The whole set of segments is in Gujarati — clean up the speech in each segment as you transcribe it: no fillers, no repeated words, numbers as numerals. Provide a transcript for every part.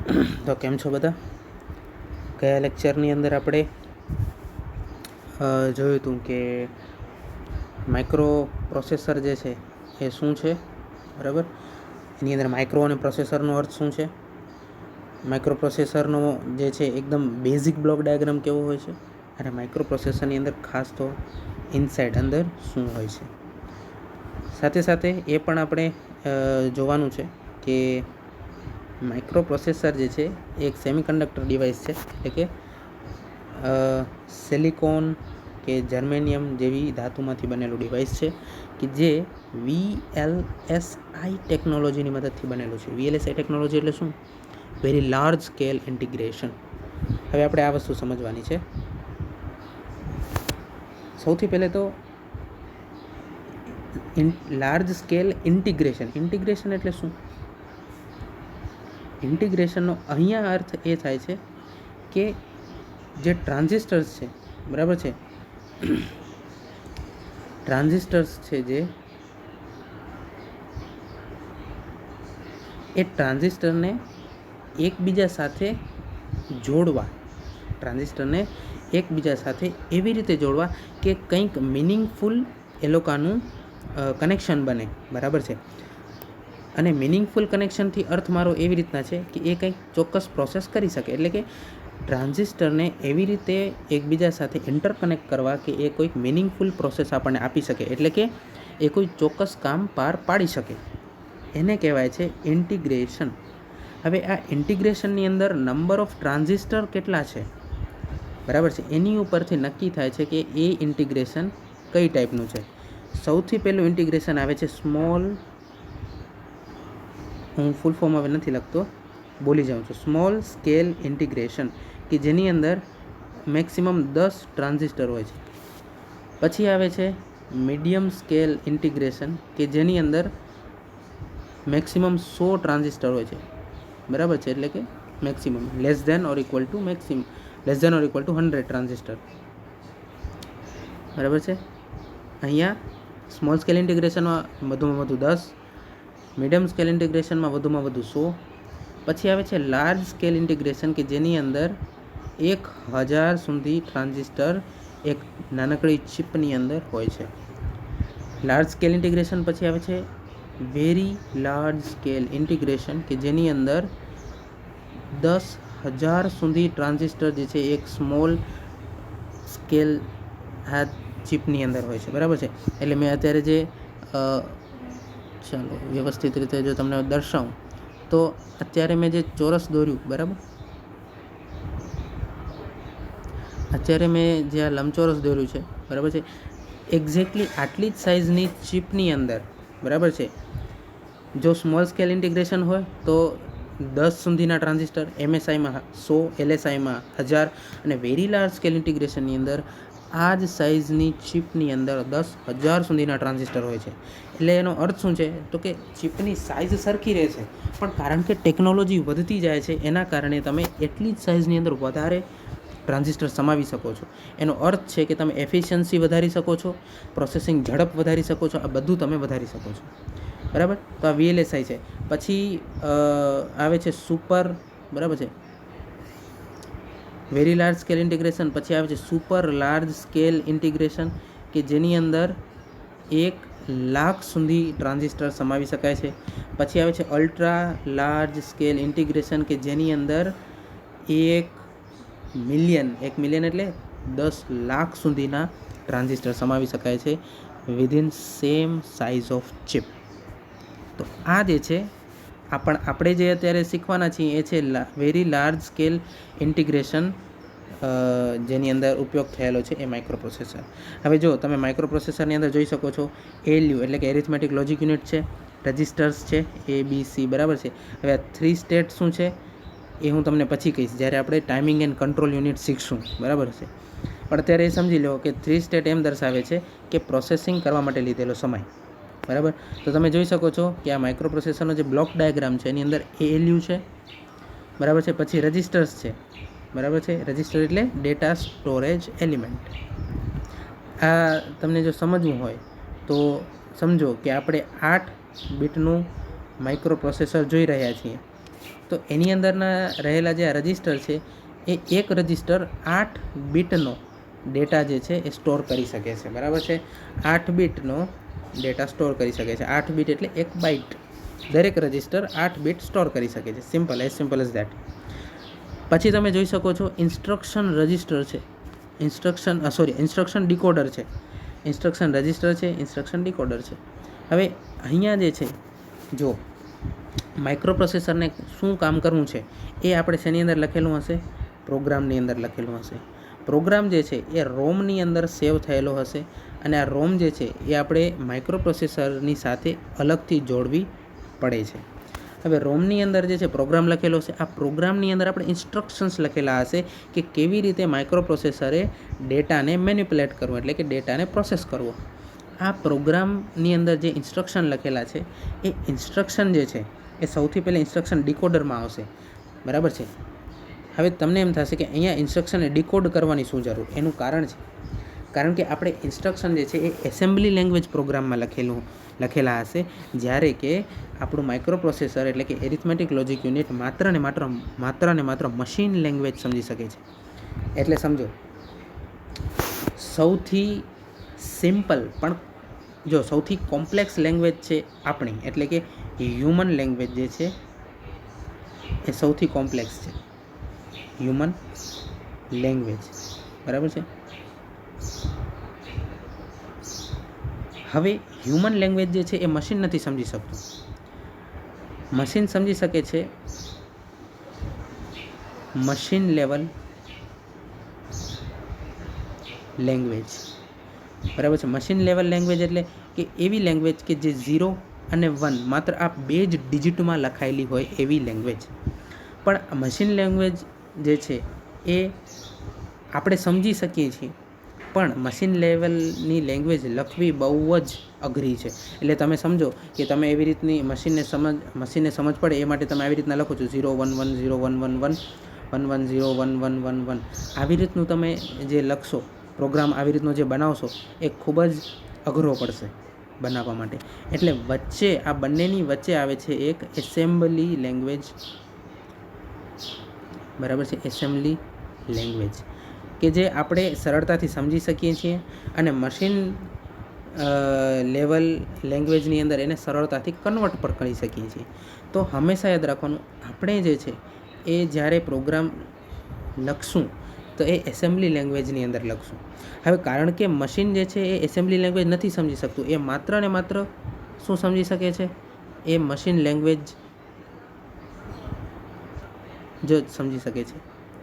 તો કેમ છો બધા? ગયા લેક્ચરની અંદર આપણે જોયું હતું કે માઇક્રો પ્રોસેસર જે છે એ શું છે, બરાબર. એની અંદર માઇક્રો અને પ્રોસેસરનો અર્થ શું છે, માઇક્રો પ્રોસેસરનો જે છે એકદમ બેઝિક બ્લોક ડાયાગ્રામ કેવો હોય છે, અને માઇક્રો પ્રોસેસરની અંદર ખાસ તો ઇનસાઇડ અંદર શું હોય છે. સાથે સાથે એ પણ આપણે જોવાનું છે કે માઇક્રો પ્રોસેસર જે છે એ એક સેમિકન્ડક્ટર ડિવાઇસ છે, એટલે કે સિલિકોન કે જર્મેનિયમ જેવી ધાતુમાંથી બનેલું ડિવાઇસ છે કે જે VLSI ટેકનોલોજીની મદદથી બનેલું છે. VLSI ટેકનોલોજી એટલે શું? Very large scale integration. હવે આપણે આ વસ્તુ સમજવાની છે. સૌથી પહેલે તો લાર્જ સ્કેલ ઇન્ટિગ્રેશન. ઇન્ટિગ્રેશન એટલે શું? ઇન્ટિગ્રેશનનો અહીંયા અર્થ એ થાય છે કે જે ટ્રાન્ઝિસ્ટર્સ છે, બરાબર છે, ટ્રાન્ઝિસ્ટર્સ છે જે એ ટ્રાન્ઝિસ્ટરને એકબીજા સાથે જોડવા, ટ્રાન્ઝિસ્ટરને એકબીજા સાથે એવી રીતે જોડવા કે કંઈક મિનિંગફુલ એ લોકોનું કનેક્શન બને, બરાબર છે. અને મિનિંગફુલ કનેક્શનથી અર્થ મારો એવી રીતના છે કે એ કંઈક ચોક્કસ પ્રોસેસ કરી શકે, એટલે કે ટ્રાન્ઝિસ્ટરને એવી રીતે એકબીજા સાથે ઇન્ટરકનેક્ટ કરવા કે એ કોઈક મિનિંગફુલ પ્રોસેસ આપણને આપી શકે, એટલે કે એ કોઈ ચોક્કસ કામ પાર પાડી શકે. એને કહેવાય છે ઇન્ટિગ્રેશન. હવે આ ઇન્ટિગ્રેશનની અંદર નંબર ઓફ ટ્રાન્ઝિસ્ટર કેટલા છે, બરાબર છે, એની ઉપરથી નક્કી થાય છે કે એ ઇન્ટિગ્રેશન કઈ ટાઈપનું છે. સૌથી પહેલું ઇન્ટિગ્રેશન આવે છે સ્મોલ, હું ફૂલ ફોર્મ હવે નથી લખતો, બોલી જાઉં છું, સ્મોલ સ્કેલ ઇન્ટિગ્રેશન, કે જેની અંદર મેક્સિમમ 10 ટ્રાન્ઝિસ્ટર હોય છે. પછી આવે છે મીડિયમ સ્કેલ ઇન્ટિગ્રેશન, કે જેની અંદર મેક્સિમમ 100 ટ્રાન્ઝિસ્ટર હોય છે, બરાબર છે, એટલે કે maximum less than or equal to 100 transistor, બરાબર છે. અહીંયા સ્મોલ સ્કેલ ઇન્ટિગ્રેશનમાં વધુમાં વધુ 10, મીડિયમ સ્કેલ ઇન્ટિગ્રેશનમાં વધુમાં વધુ 100. પછી આવે છે લાર્જ સ્કેલ ઇન્ટિગ્રેશન, કે જેની અંદર 1000 સુધી ટ્રાન્ઝિસ્ટર એક નાનકડી ચિપની અંદર હોય છે. લાર્જ સ્કેલ ઇન્ટિગ્રેશન પછી આવે છે વેરી લાર્જ સ્કેલ ઇન્ટિગ્રેશન, કે જેની અંદર 10,000 સુધી ટ્રાન્ઝિસ્ટર જે છે એક સ્મોલ સ્કેલ આ ચિપની અંદર હોય છે, બરાબર છે. એટલે મેં અત્યારે જે ચાલો વ્યવસ્થિત રીતે જો તમને દર્શાવું તો અત્યારે મેં જે ચોરસ દોર્યું, બરાબર, અત્યારે મેં જે આ લંબચોરસ દોર્યું છે, બરાબર છે, એક્ઝેક્ટલી આટલી જ સાઇઝની ચિપની અંદર, બરાબર છે, જો સ્મોલ સ્કેલ ઇન્ટિગ્રેશન હોય તો 10 સુધીના ટ્રાન્ઝિસ્ટર, MSIમાં 100, LSIમાં 1000, અને વેરી લાર્જ સ્કેલ ઇન્ટિગ્રેશનની અંદર આ જ સાઇઝની ચિપની અંદર 10,000 સુધીના ટ્રાન્ઝિસ્ટર હોય છે. એટલે એનો અર્થ શું છે તો કે ચિપની સાઇઝ સરખી રહે છે, પણ કારણ કે ટેકનોલોજી વધતી જાય છે એના કારણે તમે એટલી જ સાઇઝની અંદર વધારે ટ્રાન્ઝિસ્ટર સમાવી શકો છો. એનો અર્થ છે કે તમે એફિશિયન્સી વધારી શકો છો, પ્રોસેસિંગ ઝડપ વધારી શકો છો, આ બધું તમે વધારી શકો છો, બરાબર. તો આ VLSI છે. પછી આવે છે સુપર, બરાબર છે, વેરી લાર્જ સ્કેલ ઇન્ટિગ્રેશન. પછી આવે છે સુપર લાર્જ સ્કેલ ઇન્ટિગ્રેશન, કે જેની અંદર 1,00,000 સુધી ટ્રાન્ઝિસ્ટર સમાવી શકાય છે. પછી આવે છે અલ્ટ્રા લાર્જ સ્કેલ ઇન્ટિગ્રેશન, કે જેની અંદર 1 મિલિયન એટલે 10 લાખ સુધીના ટ્રાન્ઝિસ્ટર સમાવી શકાય છે within same size of chip. તો આ જે છે આપણે જે અત્યારે શીખવાના છીએ એ છે વેરી લાર્જ સ્કેલ ઇન્ટિગ્રેશન, જેની અંદર ઉપયોગ થયેલો છે એ માઇક્રો પ્રોસેસર. હવે જો તમે માઇક્રો પ્રોસેસરની અંદર જોઈ શકો છો ALU એટલે કે એરિથમેટિક લોજિક યુનિટ છે, રજિસ્ટર્સ છે ABC, બરાબર છે. હવે આ 3 સ્ટેટ શું છે એ હું તમને પછી કહીશ જ્યારે આપણે ટાઈમિંગ એન્ડ કંટ્રોલ યુનિટ શીખશું, બરાબર છે. પણ અત્યારે એ સમજી લો કે 3 સ્ટેટ એમ દર્શાવે છે કે પ્રોસેસિંગ કરવા માટે લીધેલો સમય, બરાબર. તો તમે જોઈ શકો છો કે આ માઇક્રો પ્રોસેસરનો જે બ્લોક ડાયાગ્રામ છે એની અંદર ALU છે, બરાબર છે. પછી રજિસ્ટર્સ છે, બરાબર છે, રજિસ્ટર એટલે ડેટા સ્ટોરેજ એલિમેન્ટ. આ તમને જો સમજવું હોય તો સમજો કે આપણે 8 બીટનું માઇક્રો પ્રોસેસર જોઈ રહ્યા છીએ, તો એની અંદરના રહેલા જે આ રજિસ્ટર છે એ એક રજિસ્ટર 8 બીટનો ડેટા જે છે એ સ્ટોર કરી શકે છે, બરાબર છે. 8 બીટનો ડેટા સ્ટોર કરી શકે છે. 8 બીટ એટલે 1 બાઇટ. દરેક રજિસ્ટર 8 બીટ સ્ટોર કરી શકે છે. Simple as that. પછી તમે જોઈ શકો છો ઇન્સ્ટ્રક્શન રજિસ્ટર છે, ઇન્સ્ટ્રક્શન ડીકોડર છે. ઇન્સ્ટ્રક્શન રજિસ્ટર છે, ઇન્સ્ટ્રક્શન ડીકોડર છે. હવે અહીંયા જે છે, જો માઇક્રોપ્રોસેસરને શું કામ કરવું છે એ આપણે શેની અંદર લખેલું હશે? પ્રોગ્રામની અંદર લખેલું હશે. પ્રોગ્રામ જે છે એ રોમની અંદર સેવ થયેલો હશે અને આ રોમ જે છે એ આપણે માઇક્રોપ્રોસેસરની સાથે અલગથી જોડવી પડે છે. હવે રોમની અંદર જે છે પ્રોગ્રામ લખેલો છે, આ પ્રોગ્રામની અંદર આપણે ઇન્સ્ટ્રક્શન્સ લખેલા હશે કે કેવી રીતે માઇક્રોપ્રોસેસરે ડેટાને મેનિપ્યુલેટ કરવો, એટલે કે ડેટાને પ્રોસેસ કરવો. આ પ્રોગ્રામની અંદર જે ઇન્સ્ટ્રક્શન લખેલા છે એ ઇન્સ્ટ્રક્શન જે છે એ સૌથી પહેલાં ઇન્સ્ટ્રક્શન ડીકોડરમાં આવશે, બરાબર છે. હવે તમને એમ થશે કે અહીંયા ઇન્સ્ટ્રક્શનને ડીકોડ કરવાની શું જરૂર? એનું કારણ છે, કારણ કે આપણે ઇન્સ્ટ્રક્શન જે છે એ એસેમ્બલી લેંગ્વેજ પ્રોગ્રામમાં લખેલા હશે, જ્યારે કે આપણું માઇક્રોપ્રોસેસર એટલે કે એરિથમેટિક લોજિક યુનિટ માત્ર ને માત્ર મશીન લેંગ્વેજ સમજી શકે છે. એટલે સમજો, સૌથી સિમ્પલ પણ જો સૌથી કોમ્પ્લેક્સ લેંગ્વેજ છે આપણી, એટલે કે હ્યુમન લેંગ્વેજ જે છે એ સૌથી કોમ્પ્લેક્સ છે, હ્યુમન લેંગ્વેજ, બરાબર છે. હવે હ્યુમન લેંગ્વેજ જે છે એ મશીન નથી સમજી શકતું. મશીન સમજી શકે છે મશીન લેવલ લેંગ્વેજ, બરાબર છે. મશીન લેવલ લેંગ્વેજ એટલે કે એવી લેંગ્વેજ કે જે 0 અને 1 માત્ર આ 2 જ ડિજિટમાં લખાયેલી હોય એવી લેંગ્વેજ. પણ મશીન લેંગ્વેજ જે છે એ આપણે સમજી શકીએ છીએ, પણ મશીન લેવલની લેંગ્વેજ લખવી બહુ જ અઘરી છે. એટલે તમે સમજો કે તમે એવી રીતની મશીનને સમજ પડે એ માટે તમે આવી રીતના લખો છો 0 1 1 0 1 1 1 1 1 0 1 1 1 1. આવી રીતનું તમે જે લખશો, પ્રોગ્રામ આવી રીતનો જે બનાવશો એ ખૂબ જ અઘરો પડશે બનાવવા માટે. એટલે વચ્ચે આ બંનેની વચ્ચે આવે છે એક એસેમ્બલી લેંગ્વેજ, બરાબર છે. એસેમ્બલી લેંગ્વેજ કે જે આપણે સરળતાથી સમજી શકીએ છીએ અને મશીન લેવલ લેંગ્વેજની અંદર એને સરળતાથી કન્વર્ટ પણ કરી શકીએ છીએ. તો હંમેશા યાદ રાખવાનું, આપણે જે છે એ જ્યારે પ્રોગ્રામ લખશું તો એ એસેમ્બલી લેંગ્વેજની અંદર લખશું. હવે કારણ કે મશીન જે છે એ એસેમ્બલી લેંગ્વેજ નથી સમજી શકતું, એ માત્ર ને માત્ર શું સમજી શકે છે? એ મશીન લેંગ્વેજ જ સમજી શકે છે,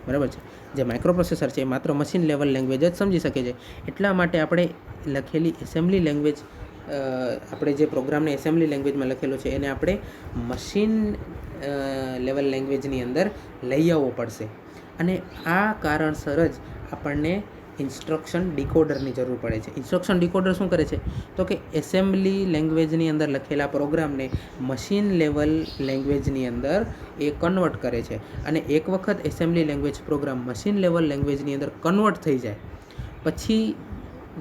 બરાબર છે. જે માઇક્રોપ્રોસેસર છે એ માત્ર મશીન લેવલ લેંગ્વેજ જ સમજી શકે છે. એટલા માટે આપણે લખેલી એસેમ્બલી લેંગ્વેજ, આપણે જે પ્રોગ્રામને એસેમ્બલી લેંગ્વેજમાં લખેલો છે એને આપણે મશીન લેવલ લેંગ્વેજની અંદર લઈ આવવો પડશે. અને આ કારણસર જ આપણને ઇન્સ્ટ્રક્શન ડીકોડરની જરૂર પડે છે. ઇન્સ્ટ્રક્શન ડીકોડર શું કરે છે? તો કે એસેમ્બલી લેંગ્વેજની અંદર લખેલા પ્રોગ્રામને મશીન લેવલ લેંગ્વેજની અંદર એ કન્વર્ટ કરે છે. અને એક વખત assembly language program machine level લેંગ્વેજની અંદર કન્વર્ટ થઈ જાય પછી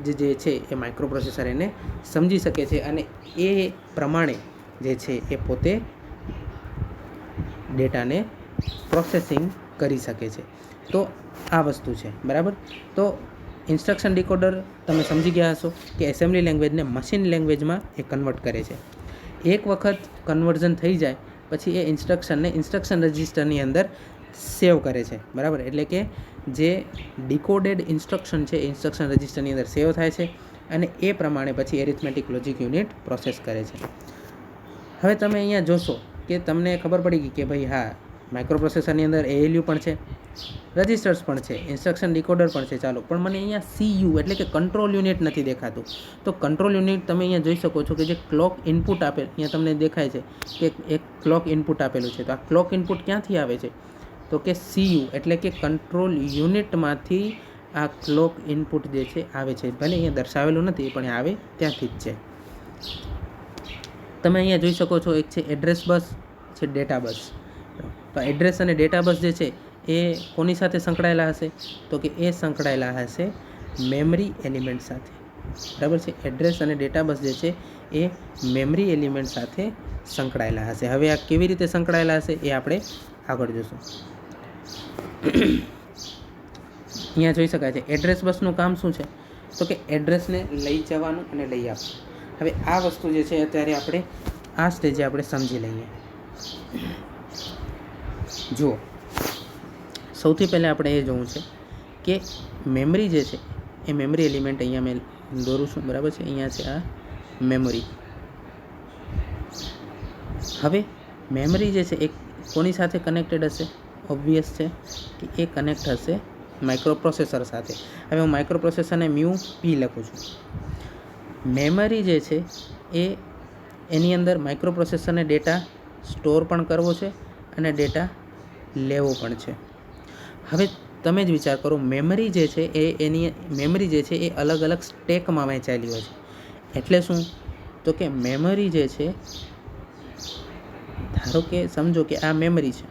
જે છે એ માઇક્રોપ્રોસેસર એને સમજી શકે છે અને એ પ્રમાણે જે છે એ પોતે ડેટાને પ્રોસેસિંગ કરી શકે છે. તો આ વસ્તુ છે, બરાબર. તો ઇન્સ્ટ્રક્શન ડીકોડર તમે સમજી ગયા હશો કે એસેમ્બલી લેંગ્વેજને મશીન લેંગ્વેજમાં એ કન્વર્ટ કરે છે. એક વખત કન્વર્ઝન થઈ જાય પછી એ ઇન્સ્ટ્રક્શનને ઇન્સ્ટ્રક્શન રજિસ્ટરની અંદર સેવ કરે છે, બરાબર. એટલે કે જે ડીકોડેડ ઇન્સ્ટ્રક્શન છે એ ઇન્સ્ટ્રક્શન રજિસ્ટરની અંદર સેવ થાય છે અને એ પ્રમાણે પછી એરિથમેટિક લોજિક યુનિટ પ્રોસેસ કરે છે. હવે તમે અહીંયા જોશો કે તમને ખબર પડી ગઈ કે ભાઈ હા, માઇક્રોપ્રોસેસરની અંદર ALU પણ છે, રજિસ્ટર્સ પણ છે, ઇન્સ્ટ્રક્શન ડીકોડર પણ છે. ચાલો, પણ મને અહીંયા CU એટલે કે કંટ્રોલ યુનિટ નથી દેખાતું. તો કંટ્રોલ યુનિટ તમે અહીંયા જોઈ શકો છો કે જે ક્લોક ઇનપુટ આપેલ અહીંયા તમને દેખાય છે કે એક ક્લોક ઇનપુટ આપેલું છે. તો આ ક્લોક ઇનપુટ ક્યાંથી આવે છે? તો કે CU એટલે કે કંટ્રોલ યુનિટમાંથી આ ક્લોક ઇનપુટ જે છે આવે છે. ભલે અહીંયા દર્શાવેલું નથી પણ આવે ત્યાંથી જ છે. તમે અહીંયા જોઈ શકો છો એક છે એડ્રેસ બસ, છે ડેટા બસ. તો એડ્રેસ અને ડેટા બસ જે છે એ કોની સાથે સંકળાયેલા હશે? તો કે એ સંકળાયેલા હશે મેમરી એલિમેન્ટ સાથે, બરાબર છે. એડ્રેસ અને ડેટા બસ જે છે એ મેમરી એલિમેન્ટ સાથે સંકળાયેલા હશે. હવે આ કેવી રીતે સંકળાયેલા હશે એ આપણે આગળ જોશું. અહીંયા જોઈ શકાય છે એડ્રેસ બસનું કામ શું છે, તો કે એડ્રેસને લઈ જવાનું અને લઈ આપવું. હવે આ વસ્તુ જે છે અત્યારે આપણે આ સ્ટેજે આપણે સમજી લઈએ. જુઓ, સૌથી પહેલાં આપણે એ જોવું છે કે મેમરી જે છે એ મેમરી એલિમેન્ટ અહીંયા મેં દોરું છું, બરાબર છે. અહીંયા છે આ મેમરી. હવે મેમરી જે છે એ કોની સાથે કનેક્ટેડ હશે? ઓબ્વિયસ છે કે એ કનેક્ટ હશે માઇક્રોપ્રોસેસર સાથે. હવે હું માઇક્રોપ્રોસેસરને મ્યુ પી લખું છું. મેમરી જે છે એ એની અંદર માઇક્રોપ્રોસેસરને ડેટા સ્ટોર પણ કરવો છે અને ડેટા લેવો પણ છે. હવે તમે જ વિચાર કરો, મેમરી જે છે એની મેમરી જે છે એ અલગ અલગ સ્ટેકમાં વહેંચાયેલી હોય છે. એટલે શું? તો કે મેમરી જે છે, ધારો કે સમજો કે આ મેમરી છે,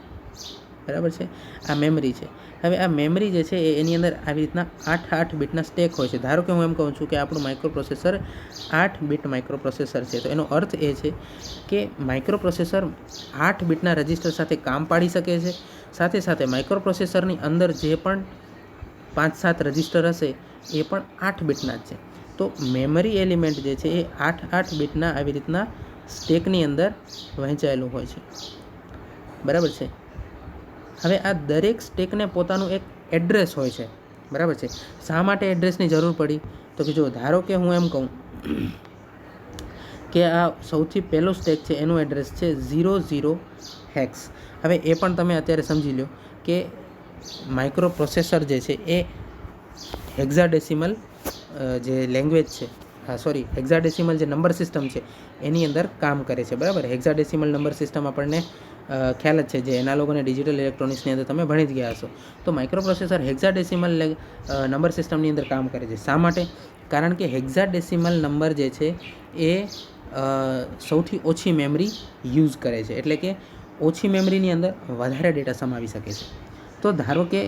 બરાબર છે, આ મેમરી છે. હવે આ મેમરી જે છે એની અંદર આવી રીતના 8 બીટના સ્ટેક હોય છે. ધારો કે હું એમ કહું છું કે આપણું માઇક્રોપ્રોસેસર 8 બીટ માઇક્રોપ્રોસેસર છે, તો એનો અર્થ એ છે કે માઇક્રોપ્રોસેસર 8 બીટના રજિસ્ટર સાથે કામ પાડી શકે છે. સાથે સાથે માઇક્રોપ્રોસેસરની અંદર જે પણ 5-7 રજિસ્ટર હશે એ પણ 8 બીટના જ છે. તો મેમરી એલિમેન્ટ જે છે એ 8 બીટના આવી રીતના સ્ટેકની અંદર વહેંચાયેલું હોય છે, બરાબર છે. હવે આ દરેક સ્ટેકને પોતાનું એક એડ્રેસ હોય છે, બરાબર છે. શા માટે એડ્રેસની જરૂર પડી? તો કે જો ધારો કે હું એમ કહું કે આ સૌથી પહેલો સ્ટેક છે એનું એડ્રેસ છે 00 હેક્સ. હવે એ પણ તમે અત્યારે સમજી લો કે માઇક્રોપ્રોસેસર જે છે એ હેક્સાડેસિમલ જે લેંગ્વેજ છે, હેક્સાડેસિમલ જે નંબર સિસ્ટમ છે એની અંદર કામ કરે છે, બરાબર. હેક્સાડેસિમલ નંબર સિસ્ટમ આપણને ખ્યાલ જ છે, જે એનાલોગ અને ડિજિટલ ઇલેક્ટ્રોનિક્સની અંદર તમે ભણી જ ગયા હશો. તો માઇક્રોપ્રોસેસર હેક્સાડેસિમલ નંબર સિસ્ટમની અંદર કામ કરે છે. શા માટે? કારણ કે હેક્સાડેસિમલ નંબર જે છે એ સૌથી ઓછી મેમરી યુઝ કરે છે, એટલે કે ઓછી મેમરીની અંદર વધારે ડેટા સમાવી શકે છે. તો ધારો કે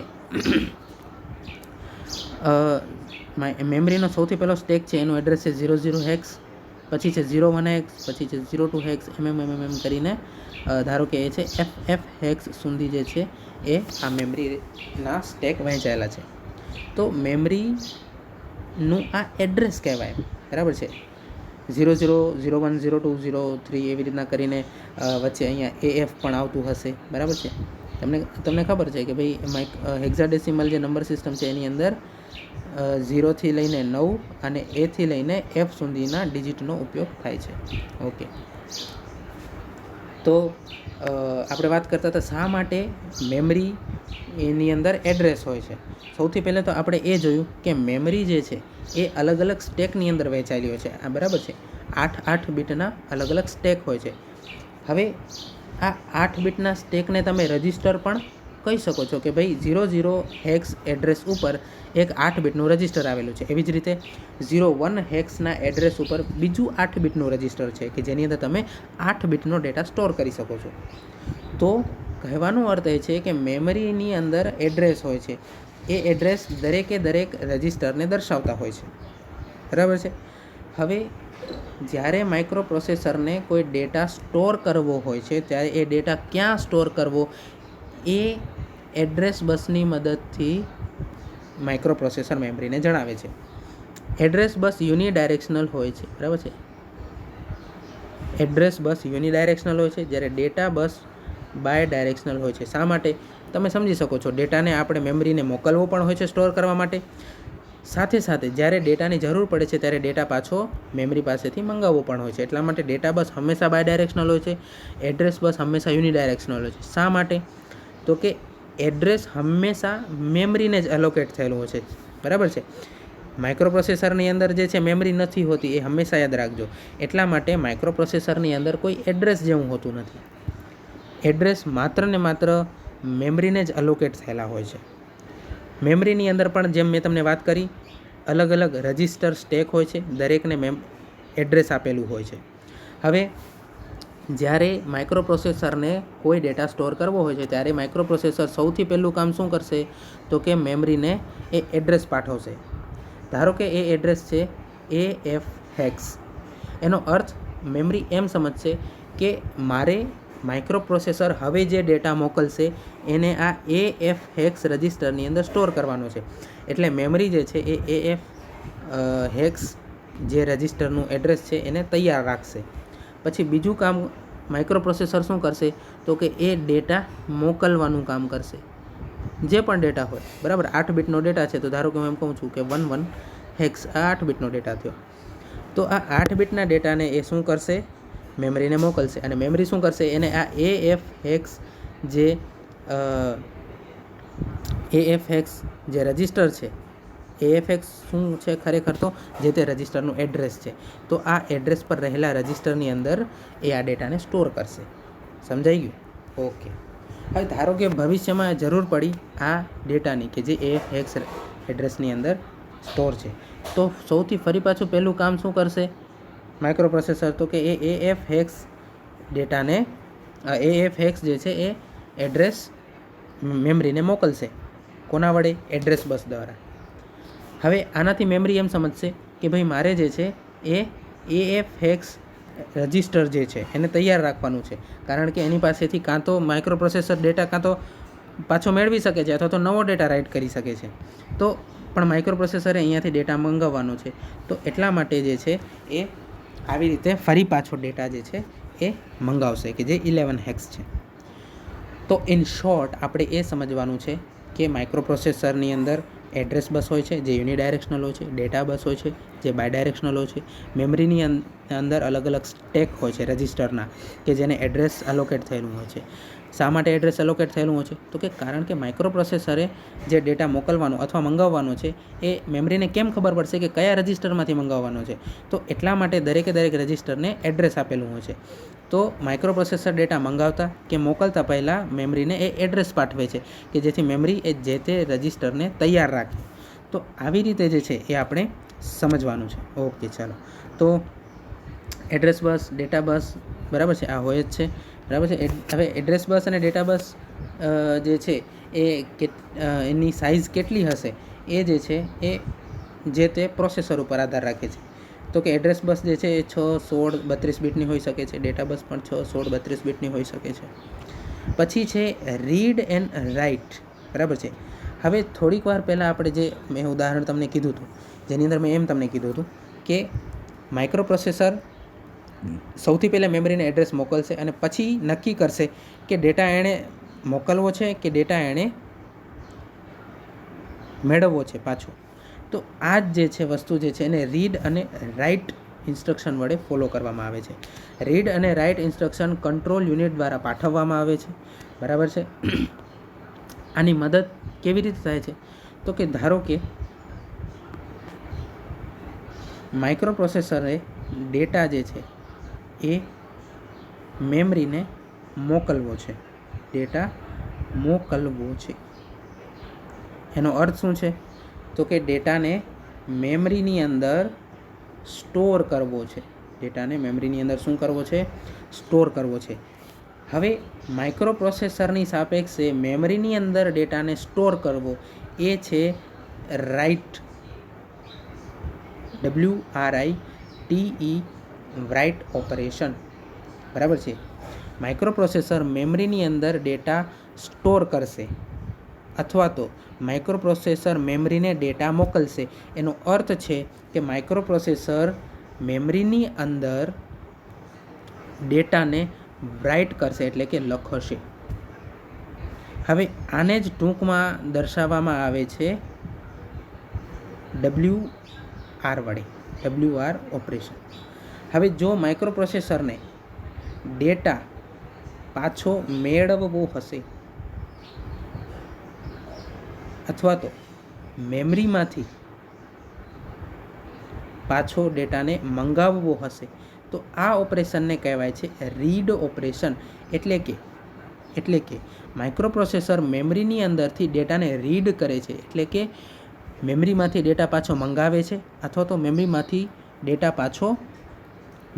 મેમરીનો સૌથી પહેલો સ્ટેક છે એનું એડ્રેસ છે 00 હેક્સ, પછી છે 01 હેક્સ, પછી છે 02 હેક્સ, એમ કરીને ધારો કે એ છે FF હેક્સ સુધી જે છે એ આ મેમરીના સ્ટેક વહેંચાયેલા છે. તો મેમરીનું આ એડ્રેસ કહેવાય, બરાબર છે. 00, 01, 02, 03 એવી રીતના કરીને વચ્ચે અહીંયા AF પણ આવતું હશે, બરાબર છે. તમને ખબર છે કે ભાઈ હેક્સાડેસિમલ જે નંબર સિસ્ટમ છે એની અંદર 0 થી લઈને 9 અને A થી લઈને F સુધીના ડિજિટનો ઉપયોગ થાય છે. ઓકે, તો આપણે વાત કરતા હતા શા માટે મેમરી એની અંદર એડ્રેસ હોય છે. સૌથી પહેલાં તો આપણે એ જોયું કે મેમરી જે છે એ અલગ અલગ સ્ટેકની અંદર વહેંચાયેલી હોય છે, આ બરાબર છે. 8 બીટના અલગ અલગ સ્ટેક હોય છે. હવે આ 8 બીટના સ્ટેકને તમે રજિસ્ટર પણ કહી શકો છો કે ભાઈ 00 હેક્સ એડ્રેસ ઉપર એક 8 બીટનું રજિસ્ટર આવેલું છે. એવી જ રીતે 01 હેક્સના એડ્રેસ ઉપર બીજું 8 બીટનું રજિસ્ટર છે કે જેની અંદર તમે 8 બીટનો ડેટા સ્ટોર કરી શકો છો. તો કહેવાનો અર્થ એ છે કે મેમરીની અંદર એડ્રેસ હોય છે, એ એડ્રેસ દરેકે દરેક રજિસ્ટરને દર્શાવતા હોય છે, બરાબર છે. હવે જ્યારે માઇક્રોપ્રોસેસરને કોઈ ડેટા સ્ટોર કરવો હોય છે ત્યારે એ ડેટા ક્યાં સ્ટોર કરવો એ એડ્રેસ બસની મદદથી માઇક્રોપ્રોસેસર મેમરીને જણાવે છે. એડ્રેસ બસ યુનિડાયરેક્શનલ હોય છે, બરાબર છે. એડ્રેસ બસ યુનિડાયરેક્શનલ હોય છે, જ્યારે ડેટા બસ બાય ડાયરેક્શનલ હોય છે. શા માટે? તમે સમજી શકો છો, ડેટાને આપણે મેમરીને મોકલવો પણ હોય છે સ્ટોર કરવા માટે, સાથે સાથે જ્યારે ડેટાની જરૂર પડે છે ત્યારે ડેટા પાછો મેમરી પાસેથી મંગાવવો પણ હોય છે. એટલા માટે ડેટા બસ હંમેશા બાય ડાયરેક્શનલ હોય છે, એડ્રેસ બસ હંમેશા યુનિડાયરેક્શનલ હોય છે. શા માટે? તો કે એડ્રેસ હંમેશા મેમરીને જ એલોકેટ થયેલું હોય છે, બરાબર છે. માઇક્રોપ્રોસેસરની અંદર જે છે મેમરી નથી હોતી, એ હંમેશા યાદ રાખજો. એટલા માટે માઇક્રોપ્રોસેસરની અંદર કોઈ એડ્રેસ જેવું હોતું નથી. એડ્રેસ માત્ર ને માત્ર મેમરીને જ એલોકેટ થયેલા હોય છે. મેમરીની અંદર પણ જેમ મેં તમને વાત કરી, અલગ અલગ રજિસ્ટર સ્ટેક હોય છે, દરેકને એડ્રેસ આપેલું હોય છે. હવે જ્યારે માઇક્રોપ્રોસેસરને કોઈ ડેટા સ્ટોર કરવો હોય છે ત્યારે માઇક્રોપ્રોસેસર સૌથી પહેલું કામ શું કરશે? તો કે મેમરીને એ એડ્રેસ પાઠવશે. ધારો કે એ એડ્રેસ છે AF હેક્સ. એનો અર્થ મેમરી એમ સમજશે કે મારે માઇક્રો પ્રોસેસર હવે જે ડેટા મોકલશે એને આ AF હેક્સ રજિસ્ટરની અંદર સ્ટોર કરવાનો છે. એટલે મેમરી જે છે એ AF હેક્સ જે રજિસ્ટરનું એડ્રેસ છે એને તૈયાર રાખશે. પછી બીજું કામ માઇક્રો પ્રોસેસર શું કરશે તો કે એ ડેટા મોકલવાનું કામ કરશે. જે પણ ડેટા હોય, બરાબર, 8 બીટનો ડેટા છે તો ધારો કે હું એમ કહું છું કે 11 હેક્સ આ 8 બીટનો ડેટા થયો. તો આ 8 બીટના ડેટાને એ શું કરશે, મેમરીને મોકલશે. અને મેમરી શું કરશે, એને આ AF હેક્સ જે રજિસ્ટર છે, AF હેક્સ શું છે ખરેખર તો જે તે રજિસ્ટરનું એડ્રેસ છે. તો આ એડ્રેસ પર રહેલા રજિસ્ટરની અંદર એ આ ડેટાને સ્ટોર કરશે. સમજાઈ ગયું? ઓકે. હવે ધારો કે ભવિષ્યમાં જરૂર પડી આ ડેટાની કે જે AF હેક્સ એડ્રેસની અંદર સ્ટોર છે, તો સૌથી ફરી પાછું પહેલું કામ શું કરશે માઇક્રો પ્રોસેસર, તો કે એ AF હેક્સ ડેટાને AF હેક્સ જે છે એ એડ્રેસ મેમરીને મોકલશે. કોના વડે? એડ્રેસ બસ દ્વારા. હવે આનાથી મેમરી એમ સમજશે કે ભાઈ મારે જે છે એ AF હેક્સ રજિસ્ટર જે છે એને તૈયાર રાખવાનું છે, કારણ કે એની પાસેથી કાં તો માઇક્રો પ્રોસેસર ડેટા કાં તો પાછો મેળવી શકે છે અથવા તો નવો ડેટા રાઇટ કરી શકે છે. તો પણ માઇક્રો પ્રોસેસરે અહીંયાથી ડેટા મંગાવવાનો છે, તો એટલા માટે જે છે એ આવી રીતે ફરી પાછો ડેટા જે છે એ મંગાવશે કે જે 11 હેક્સ છે. તો ઇન શોર્ટ આપણે એ સમજવાનું છે કે માઇક્રો પ્રોસેસરની અંદર એડ્રેસ બસ હોય છે જે યુનિડાયરેક્શનલ હોય છે, ડેટા બસ હોય છે જે બાયડાયરેક્શનલ હોય છે, મેમરીની અંદર અલગ અલગ સ્ટેક હોય છે રજિસ્ટરના કે જેને એડ્રેસ એલોકેટ થયેલું હોય છે. શા માટે એડ્રેસ એલોકેટ થયેલું હોય છે તો કે કારણ કે માઇક્રો પ્રોસેસરે જે ડેટા મોકલવાનો અથવા મંગાવવાનો છે એ મેમરીને કેમ ખબર પડશે કે કયા રજિસ્ટરમાંથી મંગાવવાનો છે, તો એટલા માટે દરેક રજિસ્ટરને એડ્રેસ આપેલું હોય છે. તો માઇક્રો પ્રોસેસર ડેટા મંગાવતા કે મોકલતા પહેલાં મેમરીને એ એડ્રેસ પાઠવે છે કે જેથી મેમરી એ જે તે રજિસ્ટરને તૈયાર રાખે. તો આવી રીતે જે છે એ આપણે સમજવાનું છે. ઓકે, ચાલો. તો એડ્રેસ બસ, ડેટા બસ, બરાબર છે, આ હોય જ છે, બરાબર છે. હવે એડ્રેસ બસ અને ડેટા બસ જે છે એ એની સાઇઝ કેટલી હશે એ જે છે એ જે તે પ્રોસેસર ઉપર આધાર રાખે છે. તો કે એડ્રેસ બસ જે છે એ 6, 16, 32 બીટની હોઈ શકે છે, ડેટા બસ પણ 6, 16, 32 બીટની હોઈ શકે છે. પછી છે રીડ એન્ડ રાઇટ, બરાબર છે. હવે થોડીક વાર પહેલાં આપણે જે મેં ઉદાહરણ તમને કીધું હતું જેની અંદર મેં એમ તમને કીધું હતું કે માઇક્રો પ્રોસેસર સૌથી પહેલાં મેમરીને એડ્રેસ મોકલશે અને પછી નક્કી કરશે કે ડેટા એણે મોકલવો છે કે ડેટા એણે મેળવવો છે પાછો. તો આ જ જે છે વસ્તુ જે છે એને રીડ અને રાઇટ ઇન્સ્ટ્રક્શન વડે ફોલો કરવામાં આવે છે. રીડ અને રાઇટ ઇન્સ્ટ્રક્શન કંટ્રોલ યુનિટ દ્વારા પાઠવવામાં આવે છે, બરાબર છે. આની મદદ કેવી રીતે થાય છે તો કે ધારો કે માઇક્રો પ્રોસેસરે ડેટા જે છે એ મેમરીને મોકલવો છે, ડેટા મોકલવો છે. એનો અર્થ શું છે તો કે ડેટાને મેમરીની અંદર સ્ટોર કરવો છે. ડેટાને મેમરીની અંદર શું કરવો છે? સ્ટોર કરવો છે. હવે માઇક્રો પ્રોસેસરની સાપેક્ષે મેમરીની અંદર ડેટાને સ્ટોર કરવો એ છે રાઇટ, WRITE, રાઇટ ઓપરેશન, બરાબર છે. માઇક્રો પ્રોસેસર મેમરીની અંદર ડેટા સ્ટોર કરશે અથવા તો માઇક્રો પ્રોસેસર મેમરીને ડેટા મોકલશે. એનો અર્થ છે કે માઇક્રો પ્રોસેસર મેમરીની અંદર ડેટાને રાઇટ કરશે એટલે કે લખશે. હવે આને જ ટૂંકમાં દર્શાવવામાં આવે છે WR વડે, WR ઓપરેશન. હવે જો માઇક્રો પ્રોસેસરને ડેટા પાછો મેળવવો હશે અથવા તો મેમરીમાંથી પાછો ડેટાને મંગાવવો હશે તો આ ઓપરેશનને કહેવાય છે રીડ ઓપરેશન. એટલે કે માઇક્રો પ્રોસેસર મેમરીની અંદરથી ડેટાને રીડ કરે છે, એટલે કે મેમરીમાંથી ડેટા પાછો મંગાવે છે અથવા તો મેમરીમાંથી ડેટા પાછો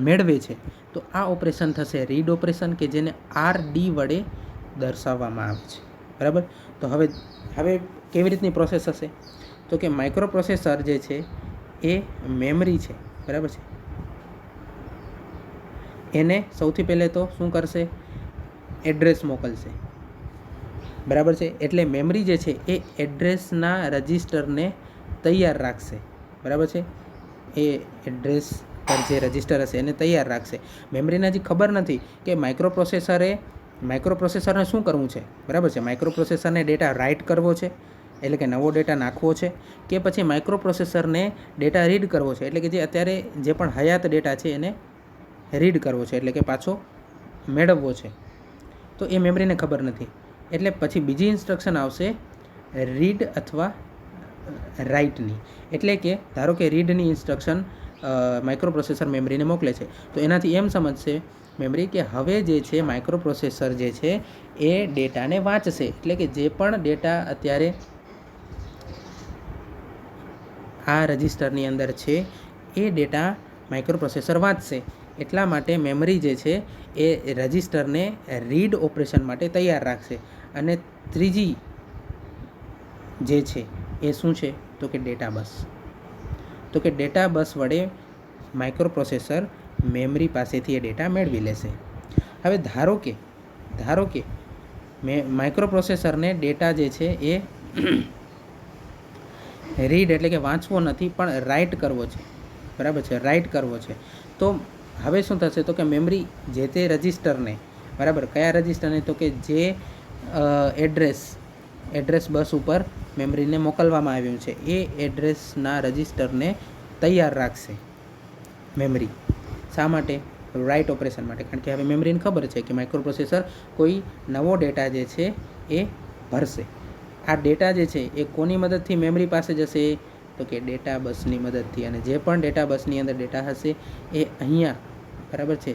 મેળવે છે. તો આ ઓપરેશન થશે રીડ ઓપરેશન કે જેને RD વડે દર્શાવવામાં આવે છે, બરાબર. તો હવે કેવી રીતની પ્રોસેસ હશે તો કે માઇક્રો પ્રોસેસર જે છે એ મેમરી છે, બરાબર છે. એને સૌથી પહેલે તો શું કરશે એડ્રેસ મોકલશે, બરાબર છે. એટલે મેમરી જે છે એ એડ્રેસના રજિસ્ટરને તૈયાર રાખશે, બરાબર છે. એ એડ્રેસ પર જે રજિસ્ટર હશે એને તૈયાર રાખશે. મેમરીને હજી ખબર નથી કે માઇક્રોપ્રોસેસરને શું કરવું છે, બરાબર છે. માઇક્રોપ્રોસેસરને ડેટા રાઇટ કરવો છે, એટલે કે નવો ડેટા નાખવો છે, કે પછી માઇક્રોપ્રોસેસરને ડેટા રીડ કરવો છે, એટલે કે જે અત્યારે જે પણ હયાત ડેટા છે એને રીડ કરવો છે, એટલે કે પાછો મેળવવો છે. તો એ મેમરીને ખબર નથી. એટલે પછી બીજી ઇન્સ્ટ્રક્શન આવશે રીડ અથવા રાઇટની. એટલે કે ધારો કે રીડની ઇન્સ્ટ્રક્શન માઇક્રોપ્રોસેસર મેમરીને મોકલે છે, તો એનાથી એમ સમજશે મેમરી કે હવે જે છે માઇક્રોપ્રોસેસર જે છે એ ડેટાને વાંચશે. એટલે કે જે પણ ડેટા અત્યારે આ રજિસ્ટરની અંદર છે એ ડેટા માઇક્રોપ્રોસેસર વાંચશે. એટલા માટે મેમરી જે છે એ રજિસ્ટરને રીડ ઓપરેશન માટે તૈયાર રાખશે. અને ત્રીજી જે છે એ શું છે તો કે ડેટા બસ. તો કે ડેટા બસ વડે માઇક્રોપ્રોસેસર મેમરી પાસેથી એ ડેટા મેળવી લેશે. હવે ધારો કે માઇક્રોપ્રોસેસરને ડેટા જે છે એ રીડ એટલે કે વાંચવો નથી પણ રાઇટ કરવો છે, બરાબર છે. રાઇટ કરવો છે તો હવે શું થશે તો કે મેમરી જે તે રજિસ્ટરને, બરાબર, કયા રજિસ્ટરને તો કે જે એડ્રેસ બસ ઉપર મેમરીને મોકલવામાં આવ્યું છે એ એડ્રેસના રજિસ્ટરને તૈયાર રાખશે મેમરી. શા માટે? રાઇટ ઓપરેશન માટે. કારણ કે હવે મેમરીને ખબર છે કે માઇક્રોપ્રોસેસર કોઈ નવો ડેટા જે છે એ ભરશે. આ ડેટા જે છે એ કોની મદદથી મેમરી પાસે જશે તો કે ડેટા બસની મદદથી. અને જે પણ ડેટા બસની અંદર ડેટા હશે એ અહીંયા, બરાબર છે,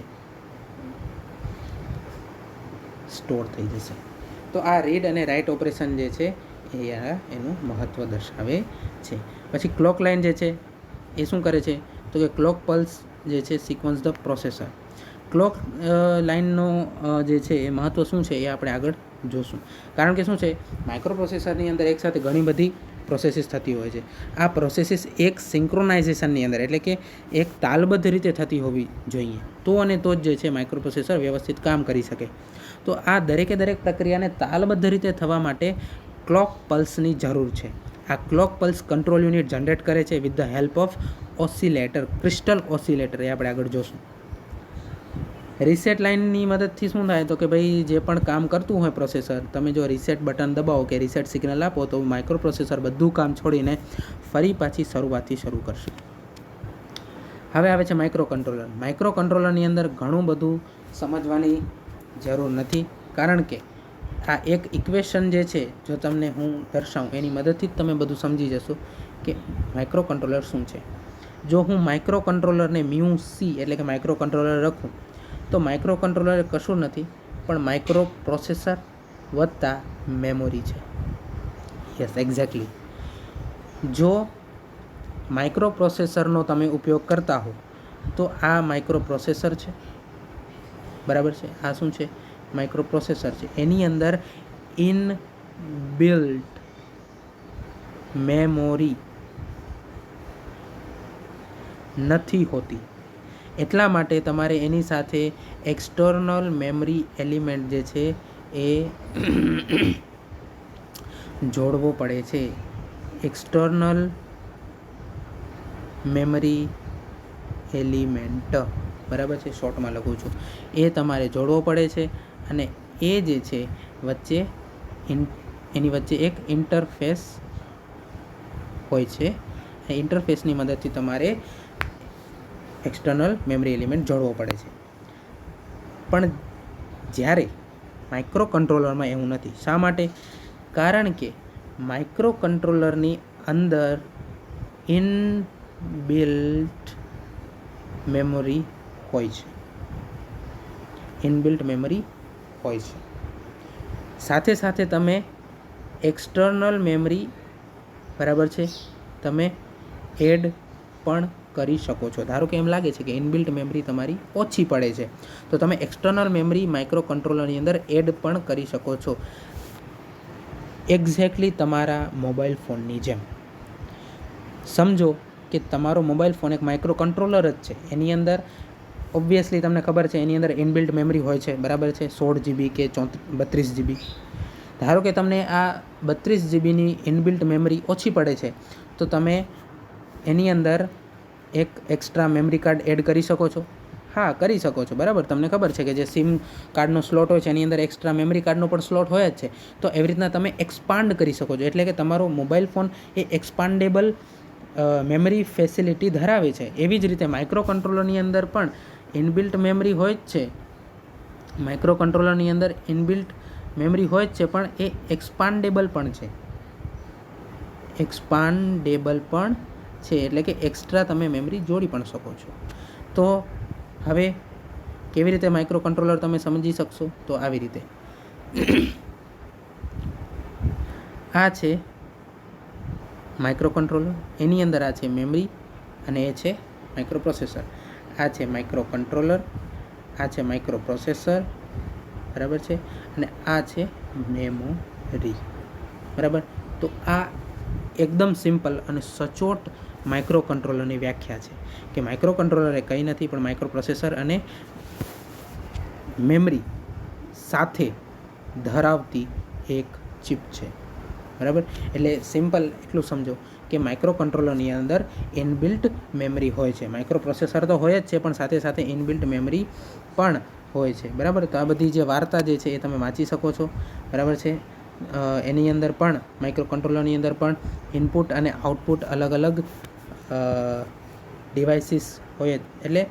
સ્ટોર થઈ જશે. તો આ રીડ અને રાઇટ ઓપરેશન જે છે એ એનું મહત્ત્વ દર્શાવે છે. પછી ક્લોક લાઇન જે છે એ શું કરે છે તો કે ક્લોક પલ્સ જે છે સિક્વન્સ ધ પ્રોસેસર. ક્લોક લાઇનનો જે છે એ મહત્ત્વ શું છે એ આપણે આગળ જોશું. કારણ કે શું છે માઇક્રોપ્રોસેસરની અંદર એકસાથે ઘણી બધી પ્રોસેસીસ થતી હોય છે. આ પ્રોસેસીસ એક સિંક્રોનાઇઝેશનની અંદર એટલે કે એક તાલબદ્ધ રીતે થતી હોવી જોઈએ, તો અને તો જ જે છે માઇક્રોપ્રોસેસર વ્યવસ્થિત કામ કરી શકે. તો આ દરેકે દરેક પ્રક્રિયાને તાલબદ્ધ રીતે થવા માટે ક્લોક પલ્સની જરૂર છે. આ clock pulse control unit generate કરે છે with the help of oscillator, crystal oscillator. એ આપણે આગળ જોશું. રીસેટ લાઇનની મદદથી શું થાય તો કે ભાઈ જે પણ કામ કરતું હોય પ્રોસેસર, તમે જો રીસેટ બટન દબાવો કે રીસેટ સિગ્નલ આપો તો માઇક્રોપ્રોસેસર બધું કામ છોડીને ફરી પાછી શરૂઆતથી શરૂ કરશે. હવે આવે છે માઇક્રો કંટ્રોલર. માઇક્રો કંટ્રોલરની અંદર ઘણું બધું સમજવાની જરૂર નથી, કારણ કે આ એક ઇક્વેશન જે છે જો તમને હું દર્શાવું એની મદદથી જ તમે બધું સમજી જશો કે માઇક્રો કંટ્રોલર શું છે. જો હું માઇક્રો કંટ્રોલરને મ્યુ સી એટલે કે માઇક્રો કંટ્રોલર રાખું તો માઇક્રો કંટ્રોલર કશું નથી પણ માઇક્રો પ્રોસેસર વત્તા મેમોરી છે. Yes, exactly. જો માઇક્રો પ્રોસેસરનો તમે ઉપયોગ કરતા હો તો આ માઇક્રો પ્રોસેસર છે, બરાબર છે. આ શું છે? માઇક્રો પ્રોસેસર છે. એની અંદર ઇનબિલ્ટ મેમોરી નથી હોતી. એટલા માટે તમારે એની સાથે એક્સટર્નલ મેમરી એલિમેન્ટ જે છે એ જોડવો પડે છે. એક્સટર્નલ મેમરી એલિમેન્ટ, બરાબર છે, શોર્ટમાં લખું છું, એ તમારે જોડવો પડે છે. અને એ જે છે વચ્ચે એની વચ્ચે એક ઇન્ટરફેસ હોય છે. એ ઇન્ટરફેસની મદદથી તમારે એક્સટર્નલ મેમરી એલિમેન્ટ જોડવો પડે છે. પણ જ્યારે માઇક્રો કંટ્રોલરમાં એવું નથી. શા માટે? કારણ કે માઇક્રો કંટ્રોલરની અંદર ઇનબિલ્ટ મેમરી હોય છે. ઇનબિલ્ટ મેમરી હોય છે. સાથે સાથે તમે એક્સટર્નલ મેમરી, બરાબર છે, તમે એડ પણ કરી શકો છો. ધારો કે એમ લાગે છે કે ઇનબિલ્ટ મેમરી તમારી ઓછી પડે છે તો તમે એક્સટર્નલ મેમરી માઇક્રો કંટ્રોલરની અંદર એડ પણ કરી શકો છો. એક્ઝેક્ટલી તમારા મોબાઈલ ફોનની જેમ. સમજો કે તમારો મોબાઈલ ફોન એક માઇક્રો કંટ્રોલર જ છે. એની અંદર ઓબ્વિયસલી તમને ખબર છે એની અંદર ઇનબિલ્ટ મેમરી હોય છે, બરાબર છે, 16 GB કે 32 GB. ધારો કે તમને આ 32 GBની ઇનબિલ્ટ મેમરી ઓછી પડે છે તો તમે એની અંદર એક એક્સ્ટ્રા મેમરી કાર્ડ એડ કરી શકો છો. હા, કરી શકો છો, બરાબર. તમને ખબર છે કે જે સિમ કાર્ડનો સ્લોટ હોય છે એની અંદર એક્સ્ટ્રા મેમરી કાર્ડનો પણ સ્લોટ હોય જ છે. તો એવી રીતના તમે એક્સપાન્ડ કરી શકો છો, એટલે કે તમારો મોબાઈલ ફોન એ એક્સપાન્ડેબલ મેમરી ફેસિલિટી ધરાવે છે. એવી જ રીતે માઇક્રો કંટ્રોલરની અંદર પણ ઇનબિલ્ટ મેમરી હોય જ છે. માઇક્રો કંટ્રોલરની અંદર ઇનબિલ્ટ મેમરી હોય જ છે, પણ એ એક્સપાન્ડેબલ પણ છે. એક્સપાન્ડેબલ પણ છે, એટલે કે એક્સ્ટ્રા તમે મેમરી જોડી પણ શકો છો. તો હવે કેવી રીતે માઇક્રો કંટ્રોલર તમે સમજી શકશો? તો આવી રીતે આ છે માઇક્રો કંટ્રોલર, એની અંદર આ છે મેમરી અને એ છે માઇક્રો પ્રોસેસર. આ છે માઇક્રો કંટ્રોલર, આ છે માઇક્રો પ્રોસેસર, બરાબર છે, અને આ છે મેમરી, બરાબર. તો આ એકદમ સિમ્પલ અને સચોટ માઇક્રો કંટ્રોલરની વ્યાખ્યા છે કે માઇક્રો કંટ્રોલર એ કંઈ નથી પણ માઇક્રો પ્રોસેસર અને મેમરી સાથે ધરાવતી એક ચિપ છે, બરાબર. એટલે સિમ્પલ એટલું સમજો કે માઇક્રો કંટ્રોલરની અંદર ઇનબિલ્ટ મેમરી હોય છે. માઇક્રો પ્રોસેસર તો હોય જ છે, પણ સાથે સાથે ઇનબિલ્ટ મેમરી પણ હોય છે, બરાબર. તો આ બધી જે વાર્તા જે છે એ તમે વાંચી શકો છો, બરાબર છે. એની અંદર પણ માઇક્રો કંટ્રોલરની અંદર પણ ઇનપુટ અને આઉટપુટ અલગ અલગ ડિવાઇસીસ હોય, એટલે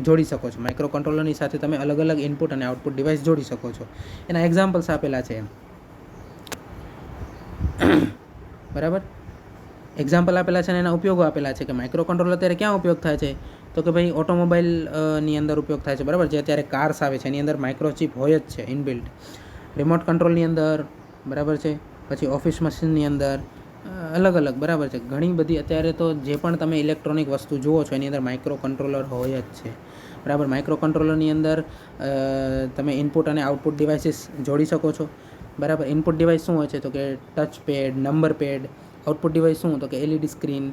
જોડી શકો છો. માઇક્રો કંટ્રોલરની સાથે તમે અલગ અલગ ઇનપુટ અને આઉટપુટ ડિવાઇસ જોડી શકો છો. એના એક્ઝામ્પલ્સ આપેલા છે, બરાબર. એક્ઝામ્પલ આપેલા છે અને એના ઉપયોગો આપેલા છે કે માઇક્રો કંટ્રોલર અત્યારે ક્યાં ઉપયોગ થાય છે? તો કે ભાઈ ઓટોમોબાઈલની અંદર ઉપયોગ થાય છે, બરાબર. જે અત્યારે કાર્સ આવે છે એની અંદર માઇક્રોચિપ હોય જ છે ઇનબિલ્ટ. રિમોટ કંટ્રોલની અંદર, બરાબર છે. પછી ઓફિસ મશીનની અંદર અલગ અલગ, બરાબર છે. ઘણી બધી અત્યારે તો જે પણ તમે ઇલેક્ટ્રોનિક વસ્તુ જુઓ છો એની અંદર માઇક્રો કંટ્રોલર હોય જ છે, બરાબર. માઇક્રો કંટ્રોલરની અંદર તમે ઇનપુટ અને આઉટપુટ ડિવાઇસીસ જોડી શકો છો, બરાબર. ઇનપુટ ડિવાઇસ શું હોય છે? તો કે touch pad, number pad. Output device શું? તો કે LED સ્ક્રીન,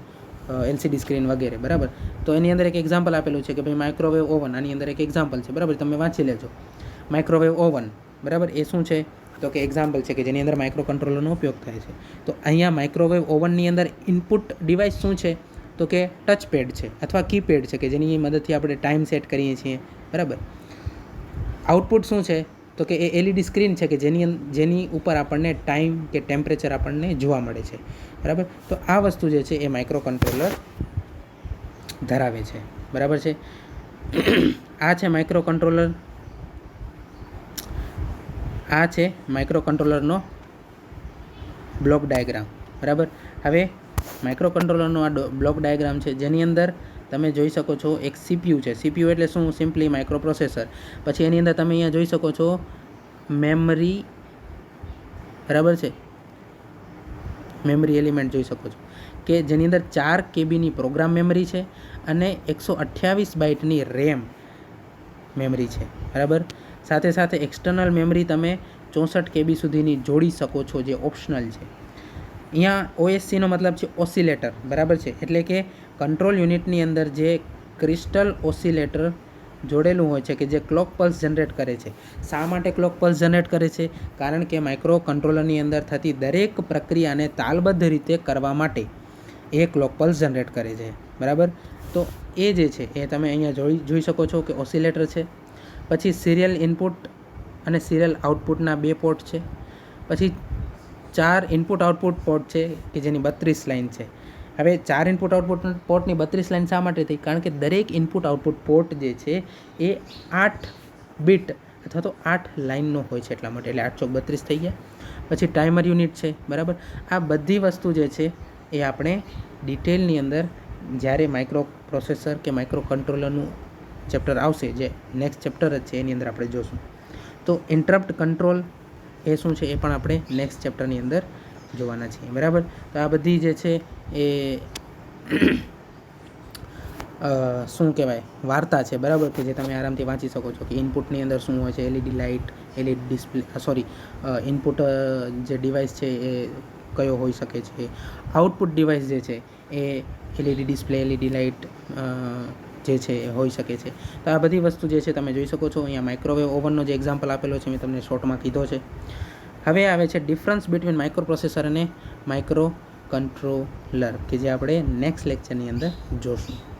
LCD સ્ક્રીન વગેરે, બરાબર. તો એની અંદર એક એક્ઝામ્પલ આપેલું છે કે ભાઈ માઇક્રોવેવ ઓવન, આની અંદર એક એક્ઝામ્પલ છે, બરાબર. તમે વાંચી લેજો. માઇક્રોવેવ ઓવન, બરાબર, એ શું છે? તો કે એક્ઝામ્પલ છે કે જેની અંદર માઇક્રો કંટ્રોલરનો ઉપયોગ થાય છે. તો અહીંયા માઇક્રોવેવ ઓવનની અંદર ઇનપુટ ડિવાઇસ શું છે? તો કે ટચ પેડ છે અથવા કીપેડ છે કે જેની મદદથી આપણે ટાઈમ સેટ કરીએ છીએ, બરાબર. આઉટપુટ શું છે? તો કે એ LED સ્ક્રીન છે કે જેની ઉપર આપણને ટાઈમ કે ટેમ્પરેચર આપણને જોવા મળે છે, બરાબર. તો આ વસ્તુ જે છે એ માઇક્રો કંટ્રોલર ધરાવે છે, બરાબર છે. આ છે માઇક્રો કંટ્રોલર, આ છે માઇક્રો કંટ્રોલરનો બ્લોક ડાયાગ્રામ, બરાબર. હવે માઇક્રો કંટ્રોલરનો આ બ્લોક ડાયાગ્રામ છે જેની અંદર તમે જોઈ શકો છો એક CPU છે. CPU એટલે શું? Simply micro processor. પછી એની અંદર તમે અહીંયા જોઈ શકો છો મેમરી, બરાબર છે, મેમરી એલિમેન્ટ જોઈ શકો છો કે જેની અંદર 4 KBની પ્રોગ્રામ મેમરી છે અને 128 બાઇટની રેમ મેમરી છે, બરાબર. સાથે સાથે એક્સટર્નલ મેમરી તમે 64 KB સુધીની જોડી શકો છો, જે ઓપ્શનલ છે. અહીંયા OSCનો મતલબ છે ઓસિલેટર, બરાબર છે. એટલે કે કંટ્રોલ યુનિટની અંદર જે ક્રિસ્ટલ ઓસિલેટર જોડેલું હોય છે કે જે ક્લોક પલ્સ જનરેટ કરે છે. શા માટે ક્લોક પલ્સ જનરેટ કરે છે? કારણ કે માઇક્રો કંટ્રોલરની અંદર થતી દરેક પ્રક્રિયાને તાલબદ્ધ રીતે કરવા માટે એ ક્લોક પલ્સ જનરેટ કરે છે, બરાબર. તો એ જે છે એ તમે અહીંયા જોઈ શકો છો કે ઓસિલેટર છે. પછી સિરિયલ ઇનપુટ અને સિરિયલ આઉટપુટના 2 પોર્ટ છે. પછી 4 ઇનપુટ આઉટપુટ પોર્ટ છે કે જેની 32 લાઇન છે. હવે 4 ઇનપુટ આઉટપુટ પોર્ટની 32 લાઇન શા માટે થઈ? કારણ કે દરેક ઇનપુટ આઉટપુટ પોર્ટ જે છે એ 8 બીટ અથવા તો 8 લાઇનનો હોય છે, એટલા માટે. એટલે 8 ચોક 32 થઈ ગયા. પછી ટાઈમર યુનિટ છે, બરાબર. આ બધી વસ્તુ જે છે એ આપણે ડિટેલની અંદર જ્યારે માઇક્રો પ્રોસેસર કે માઇક્રો કંટ્રોલરનું ચેપ્ટર આવશે, જે નેક્સ્ટ ચેપ્ટર જ છે, એની અંદર આપણે જોશું. તો ઇન્ટરપ્ટ કંટ્રોલ એ શું છે એ પણ આપણે નેક્સ્ટ ચેપ્ટરની અંદર જોવાના છીએ, બરાબર. તો આ બધી જે છે એ શું કહેવાય વાર્તા છે, બરાબર, કે જે તમે આરામથી વાંચી શકો છો કે ઇનપુટની અંદર શું હોય છે. LED light, LED display, input જે ડિવાઇસ છે એ કયો હોઈ શકે છે. આઉટપુટ ડિવાઇસ જે છે એ LED ડિસ્પ્લે, LED લાઇટ, જે છે એ હોઈ શકે છે. તો આ બધી વસ્તુ જે છે તમે જોઈ શકો છો. અહીંયા માઇક્રોવેવ ઓવનનો જે એક્ઝામ્પલ આપેલો છે મેં તમને શોર્ટમાં કીધો છે. હવે આવે છે ડિફરન્સ બિટવીન માઇક્રો પ્રોસેસર અને માઇક્રો કંટ્રોલર, કે જે આપણે નેક્સ્ટ લેક્ચરની અંદર જોશું.